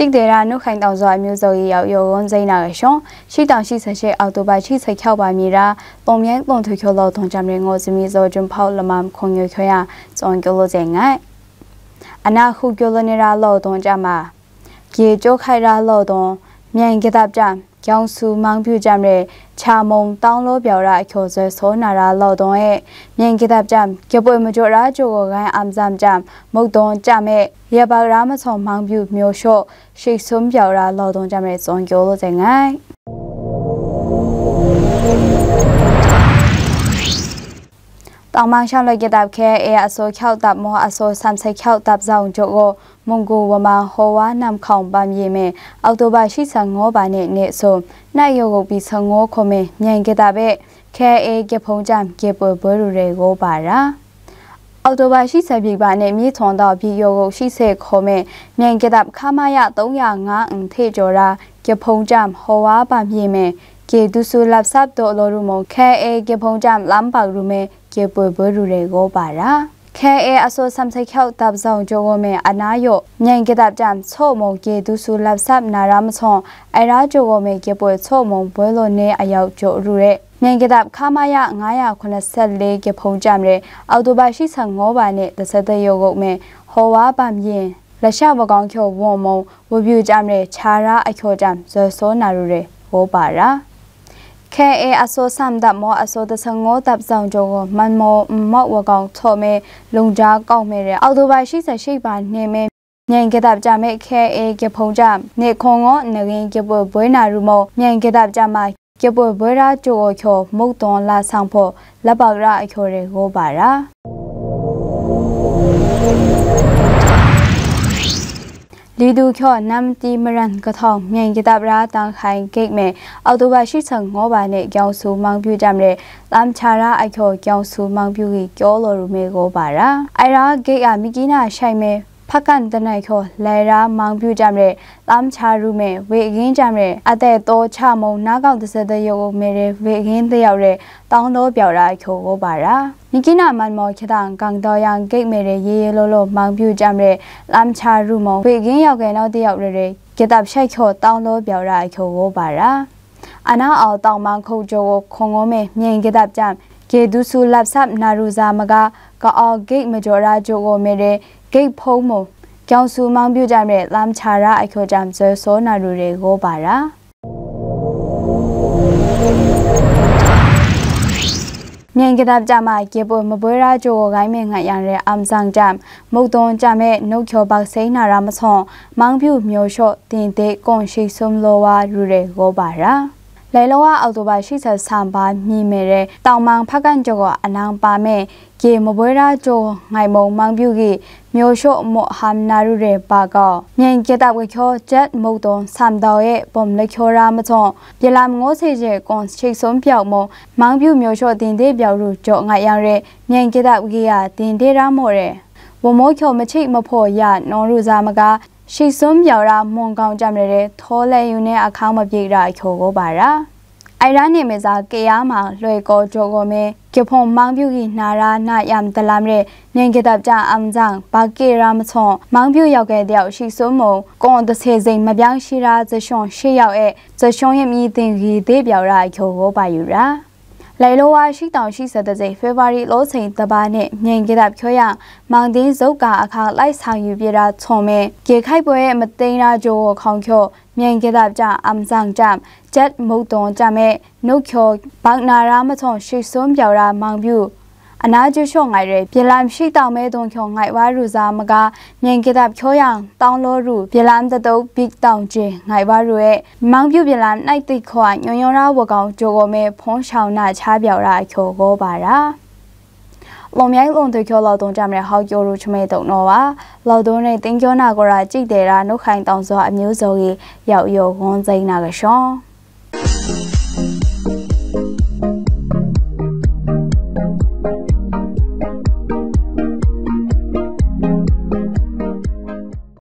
จิกเดรานุขังตองซอยမျိုးစုံရောက်ရုံစိမ့်နာရရှောရှိတောင်ရှိဆက်ရှိအော်တိုဘိုင်ရှိဆက်ခေါက်ပါမီရာပုံမြဲပုံထွေခေါ်လို့ထုံကြမ်းရငိုစမီဇောဂျွန်ဖောက်လမမ်ခုံရွခွရဇွန်ကလိုဇင်ငိုင်အနာခုကလိုနေရာလို့ထုံကြမှာကြေကျိုးခိုင်ရာလို့ထုံမြန်ကတပ်ကြကျောင်းစုမောင်ပြကြမ်းရချာမုံတောင်းလို့ပြော်ရာအခေါ်ဆွဲဆိုနာရာလို့ထုံရဲ့မြန်ကတပ်ကြကပွေမကြောရာကျိုကိုကိုင်းအမ်ဇမ်ကြမုတ်တုံကြမဲ့ရပါရာမဆောင်မောင်ပြမျိုးလျှော့ရှိစွန်းပြော်ရာလို့ထုံကြမဲ့ဇွန်ကလိုဇင်ငိုင်တောင်မရှောင်းလိုက်တဲ့ခဲအဆိုခေါက်တပ်မောအဆိုဆမ်ဆိုင်ခေါက်တပ်ဆောင်ကြိုကိုမုန်ကိုဝမဟောဝါနမ်ခေါင်ပမ်ယေမေအော်တိုဘိုင်ရှိဆန်ငောပါနဲ့နေဆိုနိုင်ယောကိုပြီးဆန်ငောခုံမေမြန်ကြတဲ့ပဲခဲကဖုံးကြမ်ကေပွေဘရူရေကိုပါရာအော်တိုဘိုင်ရှိဆပြပါနဲ့မြေထွန်တော့ပြီးယောကိုရှိစေခုံမေမြန်ကြတဲ့ခမရ305အန်ထေကျော်ရာကဖုံးကြမ်ဟောဝါပမ်ယေမေကေဒုဆူလပ်ဆပ်တိုလိုရူမခဲကဖုံးကြမ်လမ်ပါရူမေကေပွေဘရူရေကိုပါရာခဲအဆိုဆမ်ဆိုင်ခေါက်တပ်ဆောင်ကြိုကိုမေအနာယောမြန်ကတပ်ကြမ်ချို့မုံကေဒုဆူလပ်ဆပ်နာရမချုံအရာကြိုကိုမေကေပွေချို့မုံဘွဲလိုနေအယောက်ကြိုရူရဲမြန်ကတပ်ခမရ984ကေဖုံကြမ်ရဲအော်တိုဘိုင်ရှိဆန်ငောပါနဲ့30တယောကိုမေဟောဝါပမ်ရင်လက်ရှဝကောင်ကျော်ဝုံမုံဝပြူကြမ်ရဲခြာရာအခေါ်ကြမ်ဇောစောနာရူရဲဟောပါရာခဲအဆိုဆမ်ဒမောအဆိုတဆငောတပ်ဆောင်ကြိုကိုမန်မောမော့ဝကောင်ထော်မဲလုံကြားကောက်မဲရဲအော်တိုဘိုင်ရှိဆက်ရှိပါနေမဲမြန်ကတပ်ကြမဲခဲကဖုံကြနေခုံငောနရင်းကပွေဘွေးနာရူမောမြန်ကတပ်ကြမိုင်ကပွေဘွေးရာကြိုကိုခေါ်မုတ်တွန်လာဆောင်ဖို့လက်ပေါရာအခေါ်ရဲကိုပါရာလီဒူခေါ်နမ်တီမရန်ကထောင်မြန်ကတပ်ရာတန်ခိုင်ဂိတ်မဲအော်တိုဘိုင်ရှိဆန်ငောပါနဲ့ကျောင်းစုမောင်ပြကြမယ်လမ်ချာရာအခေါ်ကျောင်းစုမောင်ပြကြီးကျော်လိုရူမဲကိုပါရာအရာဂိတ်အမီကီနာရှိုင်မဲဖကန်တနိုင်ခေါ်လဲရာမောင်ပြကြမယ်လမ်ချာရူမဲဝေကင်းကြမယ်အတဲ့တော့ချမုံနားကောက်30တယောမဲရဲဝေကင်းတယောက်ရဲတောင်းတော့ပြော်ရာခေါ်ကိုပါရာမီကီနာမန်မောခဒန်ကန်တော်ယန်ဂိတ်မဲရဲရေလိုလိုမောင်ပြကြမယ်လမ်ချာရူမောဝေကင်းရောက်တဲ့နောက်တယောက်ရဲကတပ်ရှိုက်ခေါ်တောင်းတော့ပြော်ရာခေါ်ကိုပါရာအနာအော်တောင်းမန်ခုတ်ကျော်ခုံငောမဲမြင်ကတပ်ကြမ်ကေဒုဆူလပ်ဆပ်နာရူဇာမကအော်ဂိတ်မကျော်ရာဂျိုကိုမဲရဲဂိတ်ဖုံးမကျောင်းစုမောင်ပြကြမယ်လမ်ချာရာအခေါ်ကြမ်ဇောစောနာရူရေကိုပါရာမြန်ကတပ်ကြမှာကေပွေမပွေရာဂျိုကိုဂိုင်းမဲငါရန်ရဲအမ်ဆန်ဂျမ်မုတ်တွန်ကြမဲ့နှုတ်ကျော်ပတ်စိနာရာမချုံမောင်ပြမျိုးလျှော့တင်တဲ့ကွန်ရှိဆုံလောဝါရူရေကိုပါရာလဲလောဝအော်တိုဘိုင်ရှိဆက်ဆမ်ပါမြင်မဲတဲ့တောင်မန်ဖကန်ကျော်ကအနန်းပါမဲ့ကေမပွေရာဂျိုငိုင်မုံမောင်ပြကြီးမျိုးလျှော့မောဟမ်နာရူရေပါကောမြန်ကတပ်ဝခေါ်ဂျက်မုတ်တွန်ဆမ်တော်ရဲ့ပုံလက်ခေါ်ရာမချုံပြလာငိုးစေကျကွန်ရှိဆုံပြောက်မမောင်ပြမျိုးလျှော့တင်တဲ့ပြောက်ရူကြောငါရန်ရဲမြန်ကတပ်ကြီးကတင်တဲ့ရာမော်ရဲဝမောခေါ်မချိတ်မဖို့ရနော်ရူဇာမကရှိစွန်းပြော်ရာမွန်ကောင်ကြမ်းရဲထောလဲယူနဲ့အခါမပြေရာခေါ်ကိုပါရာအိုင်ရန်နေမစားကေယာမှာလွယ်ကောဂျိုကိုမဲကဖုံမောင်ပြူကြီးနာရာနာယမ်တလမ်ရဲမြန်ကတပ်ကြအမ်ဇန်ဘာကေရာမချုံမောင်ပြူရောက်ခဲ့တဲ့ရှိစွန်းမုံကွန်တဆေစိန်မပြောင်းရှိရာဇရှွန်ရှေ့ရောက်ရဲ့ဇရှွန်ရဲ့မြည်တင်ကြီးသေးပြော်ရာခေါ်ကိုပါယူရာလဲလိုဝါရှိတောင်ရှိစတဲ့စိဖေဖော်ဝါရီလောချိန်တပါနဲ့မြန်ကတပ်ချောရမောင်တင်းဇုတ်ကအခါလိုက်ဆောင်ယူပြတာချုံမဲကေခိုက်ပွဲရဲ့မသိန်းရာဂျိုကိုခေါင်ချောမြန်ကတပ်ကြအမ်ဇန်ဂျမ်ဂျက်မုတ်တွန်ကြမဲ့နှုတ်ခေါ်ဘန်နာရာမချုံရှိစွန်းပြော်ရာမောင်ပြူအနာကျရှော့ငိုင်ရဲပြလမ်ရှိတောင်မဲတွန်ခေါငိုင်ဝါရူဇာမကမြန်ကတပ်ချောရတောင်းလို့ရူပြလမ်တတုတ်ဘစ်တောင်ကျငိုင်ဝါရူရဲ့မောင်ပြူပြလမ်နိုင်တိခွာညွန်ညွန်ရာဝကောင်ဂျိုကိုမဲဖုံးဆောင်နာချားပြော်ရာခေါ်ကိုပါရာလုံမြိုင်လုံတွေခေါ်လောက်တုံးကြမယ်ဟောက်ကျိုရူချမဲတုံတော့ပါလောက်တုံးနဲ့တင်းကျောနာကိုရာကြည့်တယ်ရာနှုတ်ခိုင်တောင်စောအမျိုးစုံကြီးရောက်ရုံဝန်စိမ့်နာကရှော